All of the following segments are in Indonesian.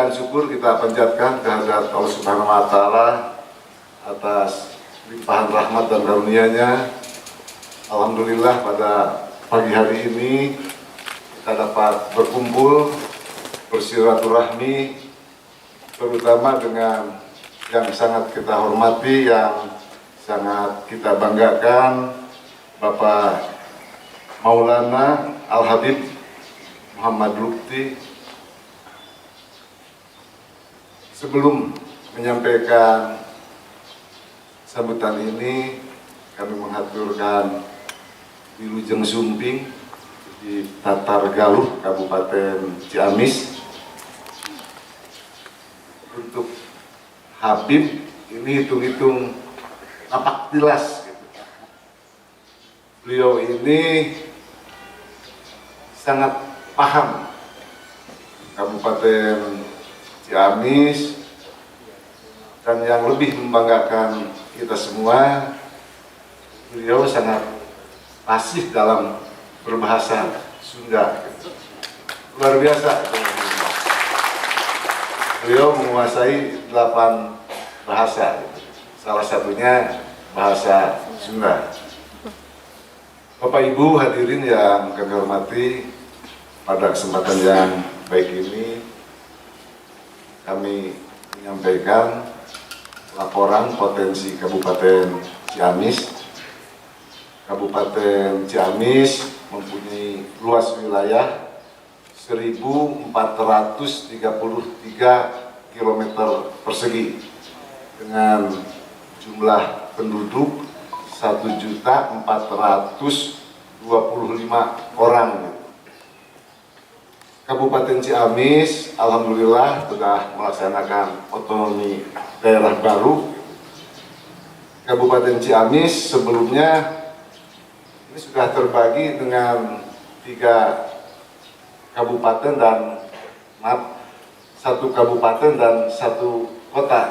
dan syukur kita panjatkan kehadirat Allah Subhanahu wa Ta'ala atas limpahan rahmat dan karunia-Nya. Alhamdulillah pada pagi hari ini kita dapat berkumpul bersilaturahmi, terutama dengan yang sangat kita hormati, yang sangat kita banggakan, Bapak Maulana Al-Habib Muhammad Lutfi. Sebelum menyampaikan sambutan ini, kami mengaturkan Wilujeng Sumping di Tatar Galuh, Kabupaten Ciamis. Untuk Habib ini hitung-hitung napak tilas. Beliau ini sangat paham Kabupaten Ciamis, dan yang lebih membanggakan kita semua, beliau sangat fasih dalam berbahasa Sunda. Luar biasa. Beliau menguasai 8 bahasa, salah satunya bahasa Sunda. Bapak Ibu hadirin yang kami hormati, pada kesempatan yang baik ini kami menyampaikan laporan potensi Kabupaten Ciamis. Kabupaten Ciamis mempunyai luas wilayah 1.433 km persegi dengan jumlah penduduk 1.425 orang. Kabupaten Ciamis alhamdulillah sudah melaksanakan otonomi daerah baru. Kabupaten Ciamis sebelumnya ini sudah terbagi dengan 3 kabupaten dan 1 kabupaten dan 1 kota.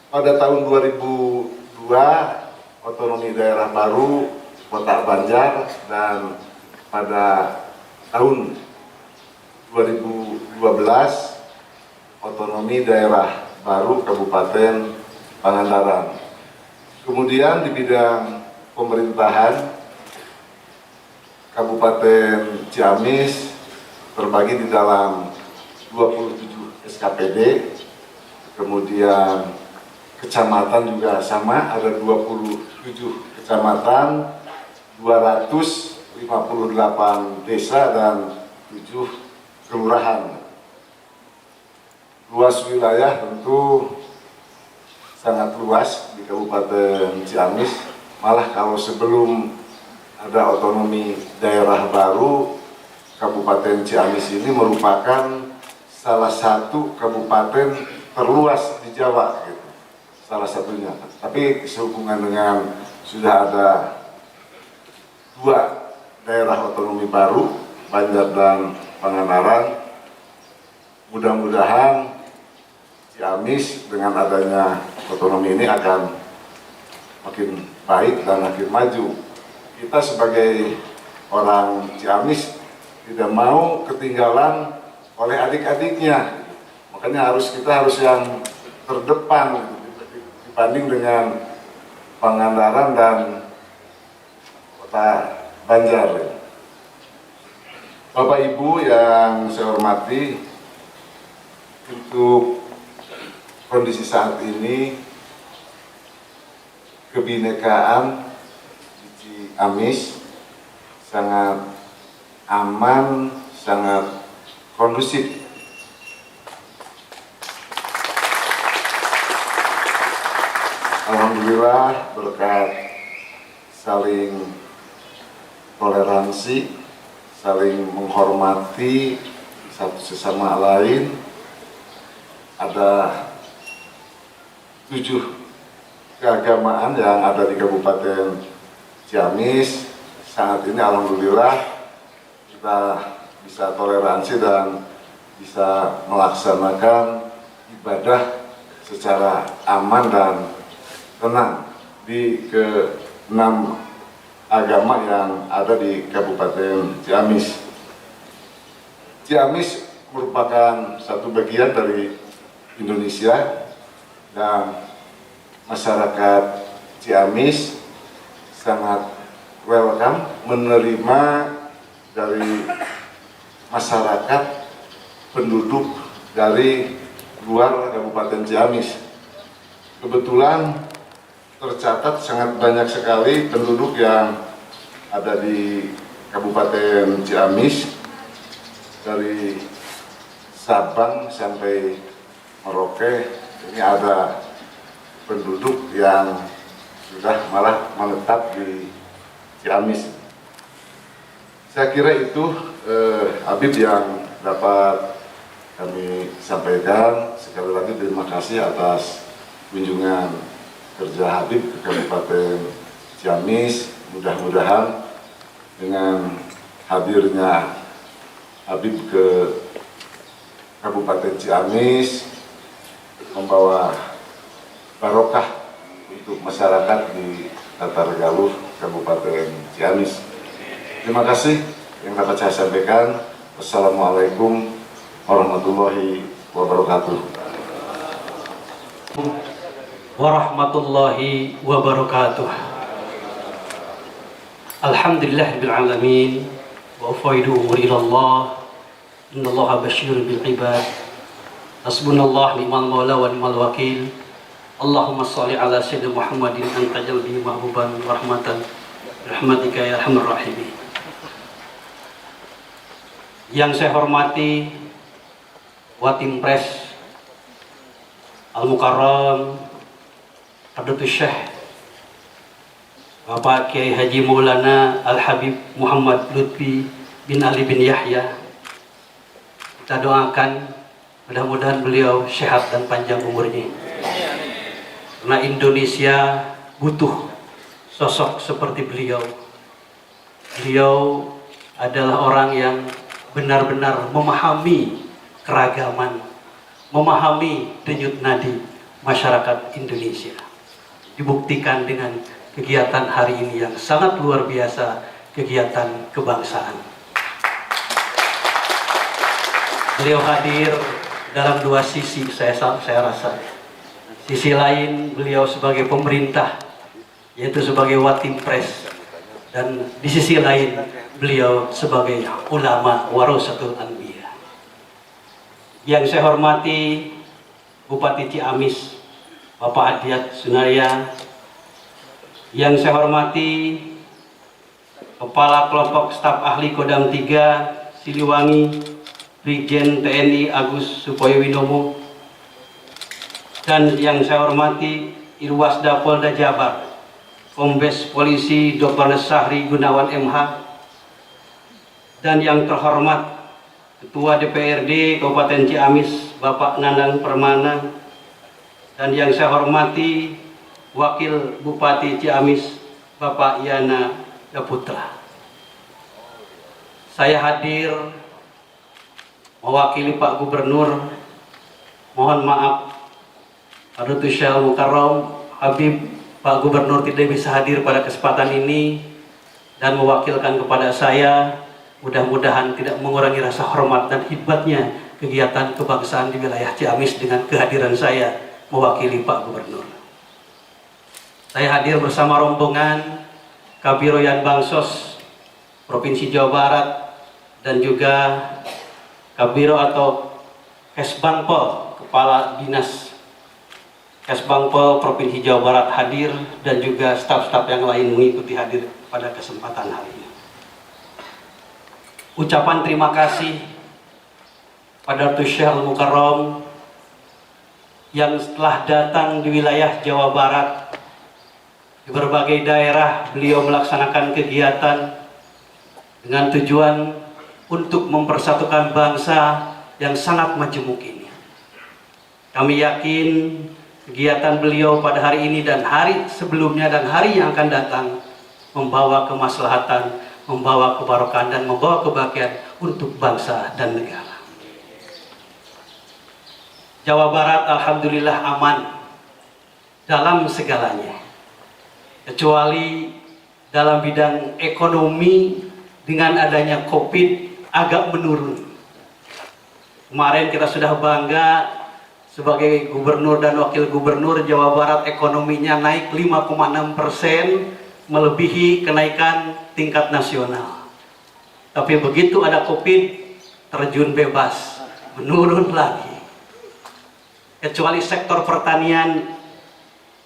Pada tahun 2002 otonomi daerah baru Kota Banjar, dan pada tahun 2012 otonomi daerah baru Kabupaten Pangandaran. Kemudian di bidang pemerintahan, Kabupaten Ciamis terbagi di dalam 27 SKPD, kemudian kecamatan juga sama, ada 27 kecamatan, 258 desa dan 7 kelurahan. Luas wilayah tentu sangat luas di Kabupaten Ciamis. Malah kalau sebelum ada otonomi daerah baru, Kabupaten Ciamis ini merupakan salah satu kabupaten terluas di Jawa, gitu. Salah satunya. Tapi sehubungan dengan sudah ada 2 daerah otonomi baru, Banjar dan Pangandaran, mudah-mudahan Ciamis dengan adanya otonomi ini akan makin baik dan makin maju. Kita sebagai orang Ciamis tidak mau ketinggalan oleh adik-adiknya, makanya kita harus yang terdepan dibanding dengan Pangandaran dan Kota Banjar. Bapak Ibu yang saya hormati, untuk kondisi saat ini kebinekaan di Ciamis sangat aman, sangat kondusif. Alhamdulillah berkat saling toleransi, saling menghormati satu sesama lain. Ada 7 keagamaan yang ada di Kabupaten Ciamis. Saat ini alhamdulillah kita bisa toleransi dan bisa melaksanakan ibadah secara aman dan tenang di ke-6 agama yang ada di Kabupaten Ciamis. Ciamis merupakan satu bagian dari Indonesia dan masyarakat Ciamis sangat welcome menerima dari masyarakat penduduk dari luar Kabupaten Ciamis. Kebetulan tercatat sangat banyak sekali penduduk yang ada di Kabupaten Ciamis, dari Sabang sampai Merauke. Ini ada penduduk yang sudah malah menetap di Ciamis. Saya kira itu Habib yang dapat kami sampaikan. Sekali lagi terima kasih atas kunjungan kerja Habib ke Kabupaten Ciamis. Mudah-mudahan dengan hadirnya Habib ke Kabupaten Ciamis membawa barokah untuk masyarakat di Tatargaluh, Kabupaten Ciamis. Terima kasih yang dapat saya sampaikan. Wassalamualaikum warahmatullahi wabarakatuh. Warahmatullahi wabarakatuh. Alhamdulillahirabbil alamin wa ufaidu umuri ilallah. Innallaha basyirun bil ibad. Hasbunallahu ni'mal maula wa ni'mal wakil. Allahumma shalli ala sayyidina Muhammadin anta jalbi mahbuban rahmatan rahmatika ya arhamar rahimin. Yang saya hormati Watim Pres Al-Mukarram Hadratus Syekh Bapak Kiai Haji Maulana Al-Habib Muhammad Lutfi bin Ali bin Yahya. Kita doakan mudah-mudahan beliau sehat dan panjang umurnya. Karena Indonesia butuh sosok seperti beliau. Beliau adalah orang yang benar-benar memahami keragaman, memahami denyut nadi masyarakat Indonesia. Dibuktikan dengan kegiatan hari ini yang sangat luar biasa, kegiatan kebangsaan. Beliau hadir dalam dua sisi, saya rasa. Sisi lain beliau sebagai pemerintah, yaitu sebagai Watim Pres, dan di sisi lain beliau sebagai ulama warasatul anbiya. Yang saya hormati Bupati Ciamis Bapak Adiat Sunarya. Yang saya hormati Kepala Kelompok Staf Ahli Kodam 3 Siliwangi Brigjen TNI Agus Supoyowinomo. Dan yang saya hormati Irwasda Polda Jabar Kombes Polisi Dr. Sahri Gunawan MH. Dan yang terhormat Ketua DPRD Kabupaten Ciamis Bapak Nandang Permana. Dan yang saya hormati Wakil Bupati Ciamis Bapak Yana Daputra. Saya hadir mewakili Pak Gubernur. Mohon maaf Hadratus Syekh Al-Mukarram Habib Pak Gubernur tidak bisa hadir pada kesempatan ini dan mewakilkan kepada saya. Mudah-mudahan tidak mengurangi rasa hormat dan hebatnya kegiatan kebangsaan di wilayah Ciamis dengan kehadiran saya mewakili Pak Gubernur. Saya hadir bersama rombongan Kabiro Yan Bansos Provinsi Jawa Barat dan juga Kabiro atau Kesbangpol, Kepala Dinas Kesbangpol Provinsi Jawa Barat hadir, dan juga staf-staf yang lain mengikuti hadir pada kesempatan hari ini. Ucapan terima kasih pada Hadratus Syekh Al-Mukarram yang setelah datang di wilayah Jawa Barat, di berbagai daerah beliau melaksanakan kegiatan dengan tujuan untuk mempersatukan bangsa yang sangat majemuk ini. Kami yakin kegiatan beliau pada hari ini dan hari sebelumnya dan hari yang akan datang membawa kemaslahatan, membawa kebarokan dan membawa kebahagiaan untuk bangsa dan negara. Jawa Barat alhamdulillah aman dalam segalanya, kecuali dalam bidang ekonomi dengan adanya COVID agak menurun. Kemarin kita sudah bangga sebagai gubernur dan wakil gubernur Jawa Barat, ekonominya naik 5,6%, melebihi kenaikan tingkat nasional. Tapi begitu ada COVID, terjun bebas, menurun lagi. Kecuali sektor pertanian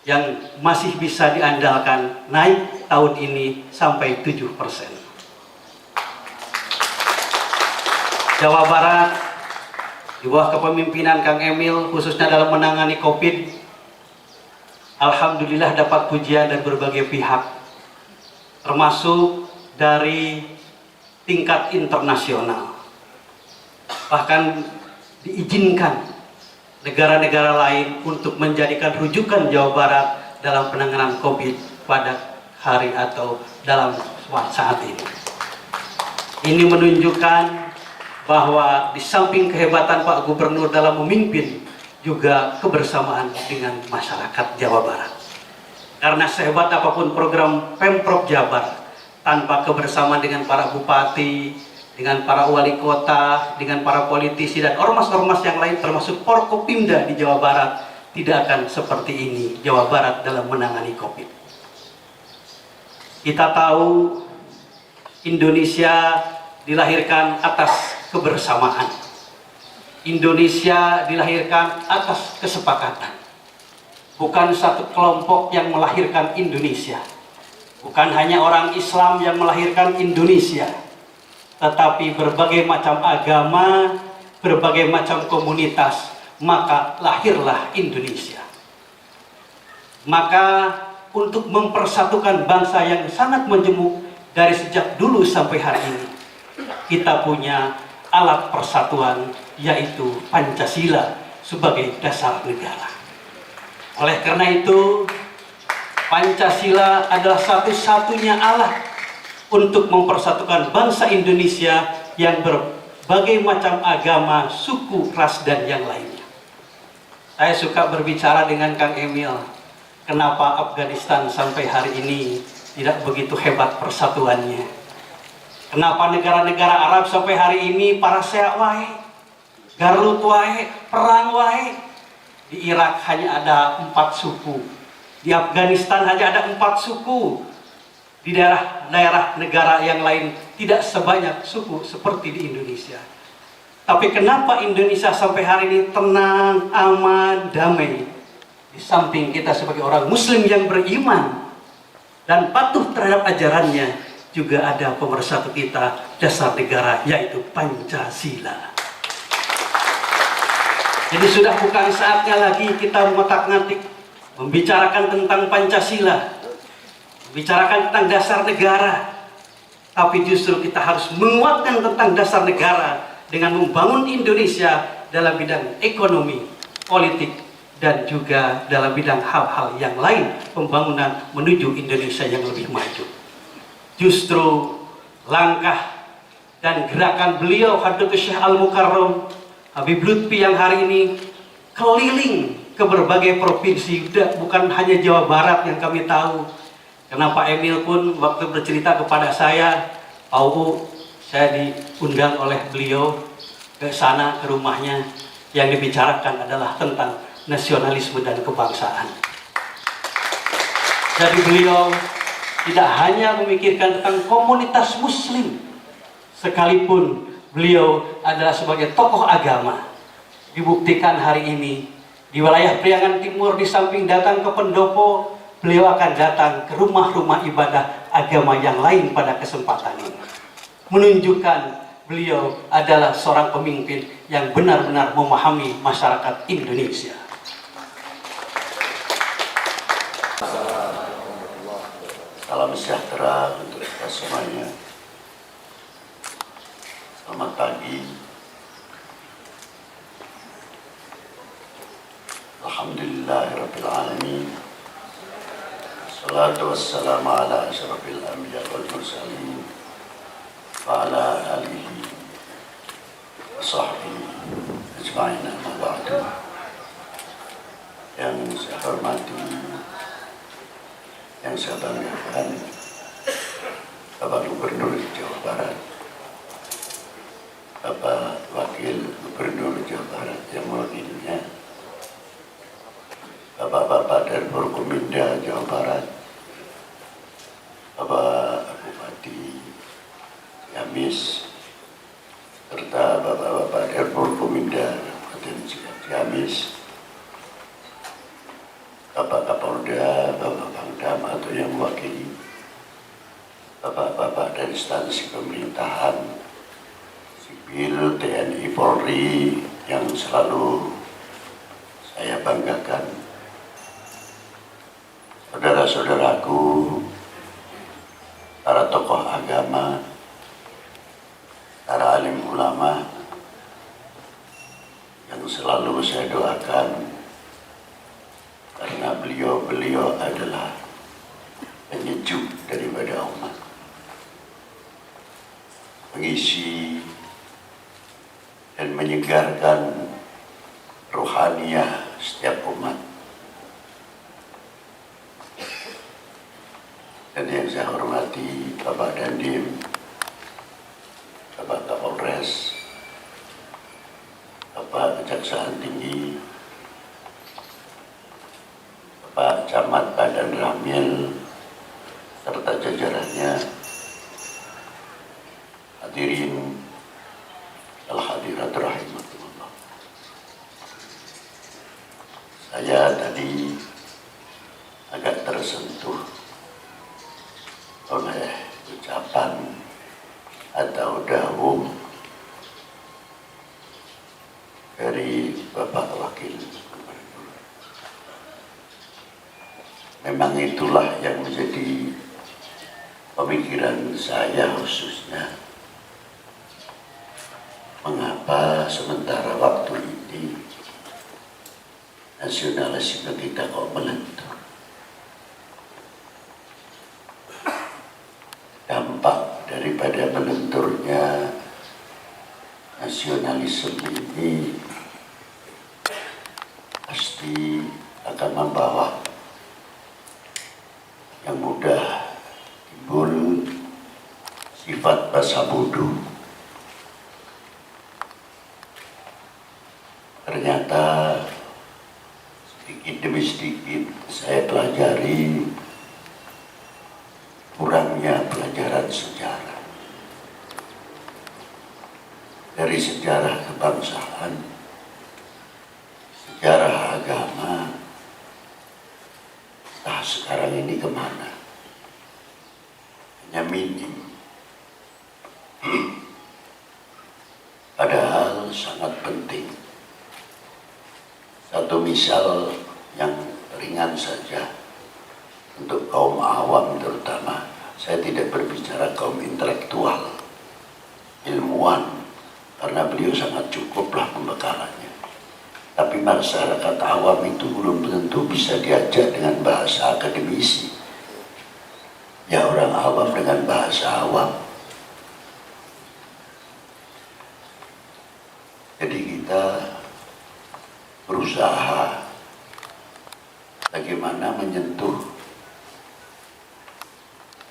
yang masih bisa diandalkan, naik tahun ini sampai 7%. Jawa Barat di bawah kepemimpinan Kang Emil, khususnya dalam menangani COVID, alhamdulillah dapat pujian dari berbagai pihak, termasuk dari tingkat internasional. Bahkan diizinkan negara-negara lain untuk menjadikan rujukan Jawa Barat dalam penanganan COVID pada hari atau dalam saat ini. Ini menunjukkan bahwa di samping kehebatan Pak Gubernur dalam memimpin, juga kebersamaan dengan masyarakat Jawa Barat. Karena sehebat apapun program Pemprov Jabar, tanpa kebersamaan dengan para bupati, dengan para wali kota, dengan para politisi dan ormas-ormas yang lain, termasuk Forkopimda di Jawa Barat, tidak akan seperti ini Jawa Barat dalam menangani COVID. Kita tahu Indonesia dilahirkan atas kebersamaan. Indonesia dilahirkan atas kesepakatan. Bukan satu kelompok yang melahirkan Indonesia. Bukan hanya orang Islam yang melahirkan Indonesia, tetapi berbagai macam agama, berbagai macam komunitas, maka lahirlah Indonesia. Maka untuk mempersatukan bangsa yang sangat menjemuk dari sejak dulu sampai hari ini, kita punya alat persatuan, yaitu Pancasila sebagai dasar negara. Oleh karena itu, Pancasila adalah satu-satunya alat untuk mempersatukan bangsa Indonesia yang berbagai macam agama, suku, ras, dan yang lainnya. Saya suka berbicara dengan Kang Emil, kenapa Afghanistan sampai hari ini tidak begitu hebat persatuannya. Kenapa negara-negara Arab sampai hari ini para seak wae, Garut wae, perang wae. Di Irak hanya ada 4 suku, di Afghanistan hanya ada 4 suku, di daerah-daerah negara yang lain tidak sebanyak suku seperti di Indonesia. Tapi kenapa Indonesia sampai hari ini tenang, aman, damai? Di samping kita sebagai orang Muslim yang beriman dan patuh terhadap ajarannya, juga ada pemersatu kita, dasar negara, yaitu Pancasila. Jadi sudah bukan saatnya lagi kita mengotak-ngatik, membicarakan tentang Pancasila, membicarakan tentang dasar negara, tapi justru kita harus menguatkan tentang dasar negara dengan membangun Indonesia dalam bidang ekonomi, politik, dan juga dalam bidang hal-hal yang lain, pembangunan menuju Indonesia yang lebih maju. Justru langkah dan gerakan beliau Hadratus Syekh Al-Mukarram Habib Lutfi yang hari ini keliling ke berbagai provinsi, bukan hanya Jawa Barat yang kami tahu. Karena Pak Emil pun waktu bercerita kepada saya, Pak Ubu, saya diundang oleh beliau ke sana, ke rumahnya, yang dibicarakan adalah tentang nasionalisme dan kebangsaan. Jadi beliau tidak hanya memikirkan tentang komunitas Muslim, sekalipun beliau adalah sebagai tokoh agama. Dibuktikan hari ini di wilayah Priangan Timur, di samping datang ke pendopo, beliau akan datang ke rumah-rumah ibadah agama yang lain pada kesempatan ini, menunjukkan beliau adalah seorang pemimpin yang benar-benar memahami masyarakat Indonesia. Salam sejahtera untuk kita semuanya. Selamat pagi. Alhamdulillahirabbil alamin. Wassalatu wassalamu ala asyrafil anbiya wal mursalin wa ala alihi wa sahbihi ajma'in, amma ba'du. Yang saya hormati, yang saya banggakan, Bapak Gubernur Jawa Barat, Bapak Wakil Gubernur Jawa Barat yang mewakilinya, Bapak-bapak dari Forkominda Jawa Barat, Bapak Bupati Ciamis, serta Bapak-bapak dari Forkominda Kabupaten Ciamis, Bapak Kapolda, Bapak Pangdam atau yang mewakili, Bapak-bapak dari instansi pemerintahan, sipil, TNI, Polri yang selalu saya banggakan, saudara-saudaraku, para tokoh agama, para alim ulama yang selalu saya doakan karena beliau-beliau adalah penyejuk daripada umat, mengisi dan menyegarkan rohaniah setiap umat. Dan yang saya hormati Bapak Dandim, Bapak Kapolres, Bapak Kejaksaan Tinggi, Bapak Camat Badan Ramil, serta jajarannya, hadirin al-hadirat rahimahullah. Saya tadi agak tersentuh oleh ucapan atau dahum dari Bapak Wakil Gubernur. Memang itulah yang menjadi pemikiran saya khususnya. Mengapa sementara waktu ini nasionalisme kita kok melentur? Dampak daripada melenturnya nasionalisme ini pasti akan membawa yang mudah timbul sifat basa bodoh. Ternyata sedikit demi sedikit saya pelajari kurangnya pelajaran sejarah. Dari sejarah kebangsaan, sejarah agama, sekarang ini kemana? Hanya minim. Padahal sangat penting. Satu misal yang ringan saja untuk kaum awam terutama, saya tidak berbicara kaum intelektual, ilmuwan, karena beliau sangat cukuplah pembekalannya. Tapi masyarakat awam itu belum tentu bisa diajak dengan bahasa akademisi. Ya orang awam dengan bahasa awam. Jadi kita berusaha bagaimana menyentuh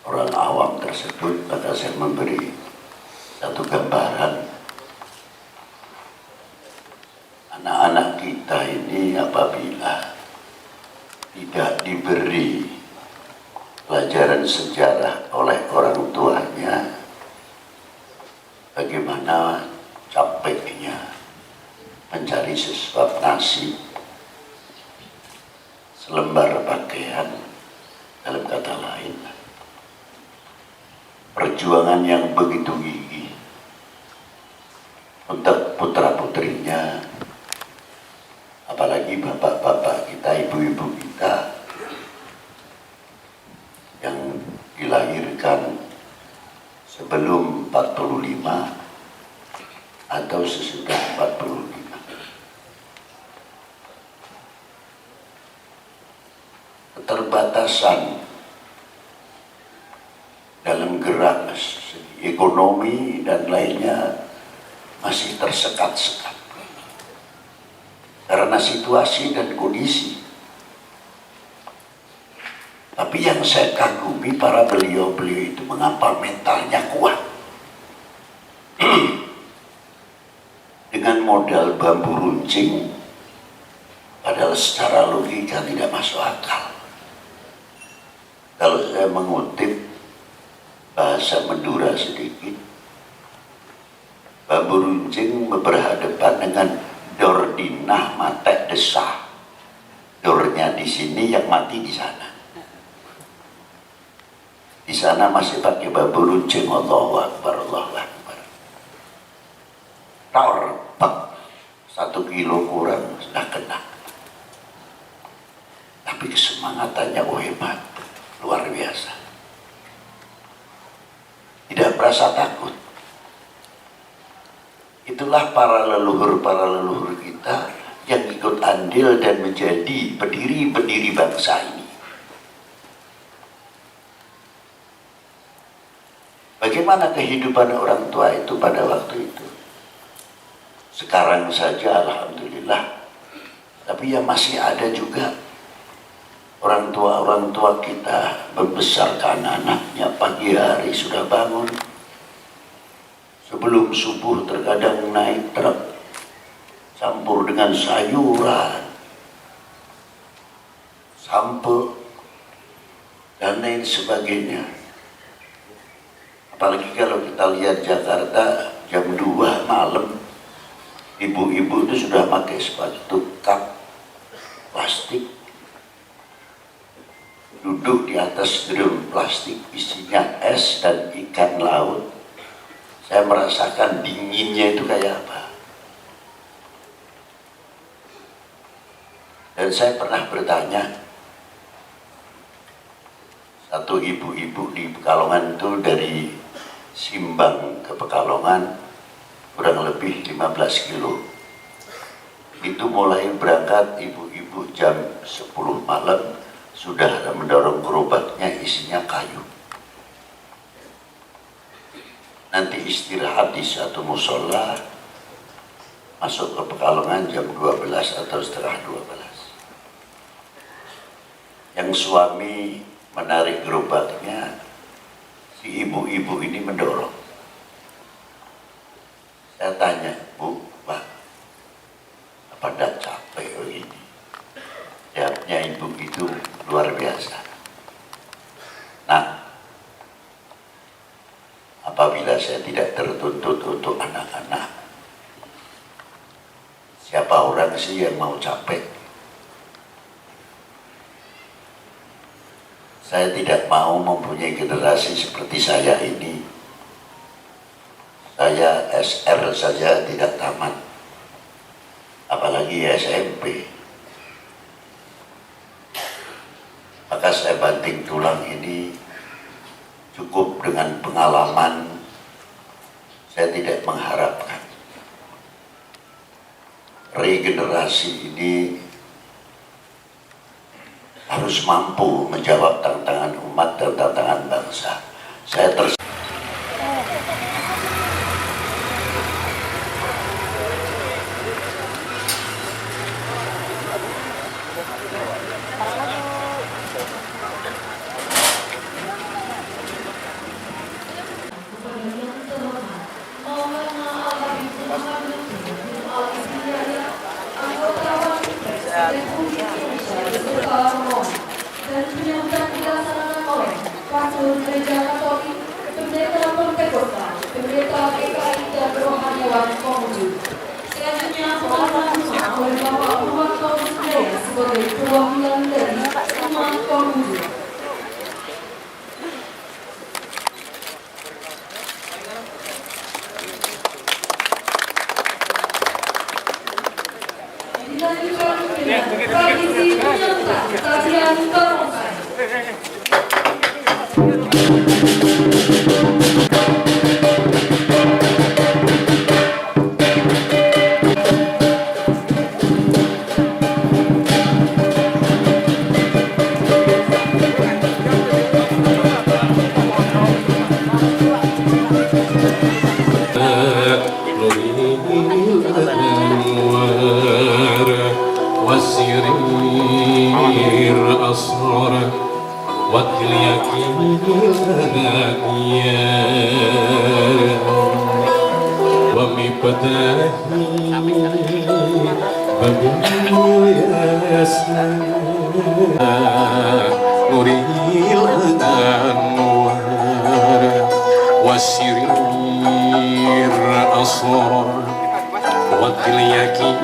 orang awam tersebut. Maka saya memberi satu gambaran. Anak-anak kita ini apabila tidak diberi pelajaran sejarah oleh orang tuanya, bagaimana capeknya mencari sesuap nasi, selembar pakaian, dalam kata lain, perjuangan yang begitu gigih untuk putra-putrinya, apalagi bapak-bapak kita, ibu-ibu kita yang dilahirkan sebelum 45 atau sesudah 45. Keterbatasan dalam gerak ekonomi dan lainnya masih tersekat-sekat karena situasi dan kondisi. Tapi yang saya kagumi para beliau-beliau itu mengapa mentalnya kuat. modal bambu runcing, padahal secara logika tidak masuk akal. Kalau saya mengutip bahasa Madura sedikit, bambu runcing berhadapan dengan dordinah mate desah. Dornya di sini, yang mati di sana. Di sana masih pakai bambu runcing. Allahu Akbar, Allahu Akbar. Tor, pak, 1 kilo kurang sudah kena. Tapi kesemangatannya hebat, luar biasa. Tidak merasa takut. Itulah para leluhur kita yang ikut andil dan menjadi pendiri bangsa ini. Bagaimana kehidupan orang tua itu pada waktu itu? Sekarang saja alhamdulillah, tapi ya masih ada juga orang tua kita membesarkan anaknya pagi hari sudah bangun. Sebelum subuh terkadang naik truk campur dengan sayuran, sampo, dan lain sebagainya. Apalagi kalau kita lihat Jakarta jam 2 malam, ibu-ibu itu sudah pakai sepatu kap plastik, duduk di atas drum plastik isinya es dan ikan laut. Saya merasakan dinginnya itu kayak apa. Dan saya pernah bertanya, satu ibu-ibu di Pekalongan itu dari Simbang ke Pekalongan kurang lebih 15 kilo. Itu mulai berangkat ibu-ibu jam 10 malam sudah mendorong gerobaknya isinya kayu. Nanti istirahat di satu musola, masuk ke Pekalongan jam 12 atau setengah 12. Yang suami menarik gerobaknya, si ibu-ibu ini mendorong. Saya tanya, Bu, Pak, apa tidak capek begini? Jawabnya ibu itu luar biasa. Nah, apabila saya tidak tertuntut untuk anak-anak, siapa orang sih yang mau capek? Saya tidak mau mempunyai generasi seperti saya ini. Saya SR saja tidak tamat, apalagi SMP. Maka saya banting tulang ini cukup dengan pengalaman. Saya tidak mengharapkan regenerasi ini harus mampu menjawab tantangan umat dan tantangan bangsa. Saya dan penyambutan dilaksanakan oleh Pastor Gereja Katolik, Pendeta Pentekosta, Pendeta PKI dan Rohaniawan Konghucu. Selanjutnya pengakuan oleh Bapak Purwanto Wisjaya sebagai perwakilan dari umat Konghucu. Dilanjutkan dengan tradisi penyambutan sajian barongsai. ومقداه بمياسنا نري الأنوار وسرير أسرار واليقين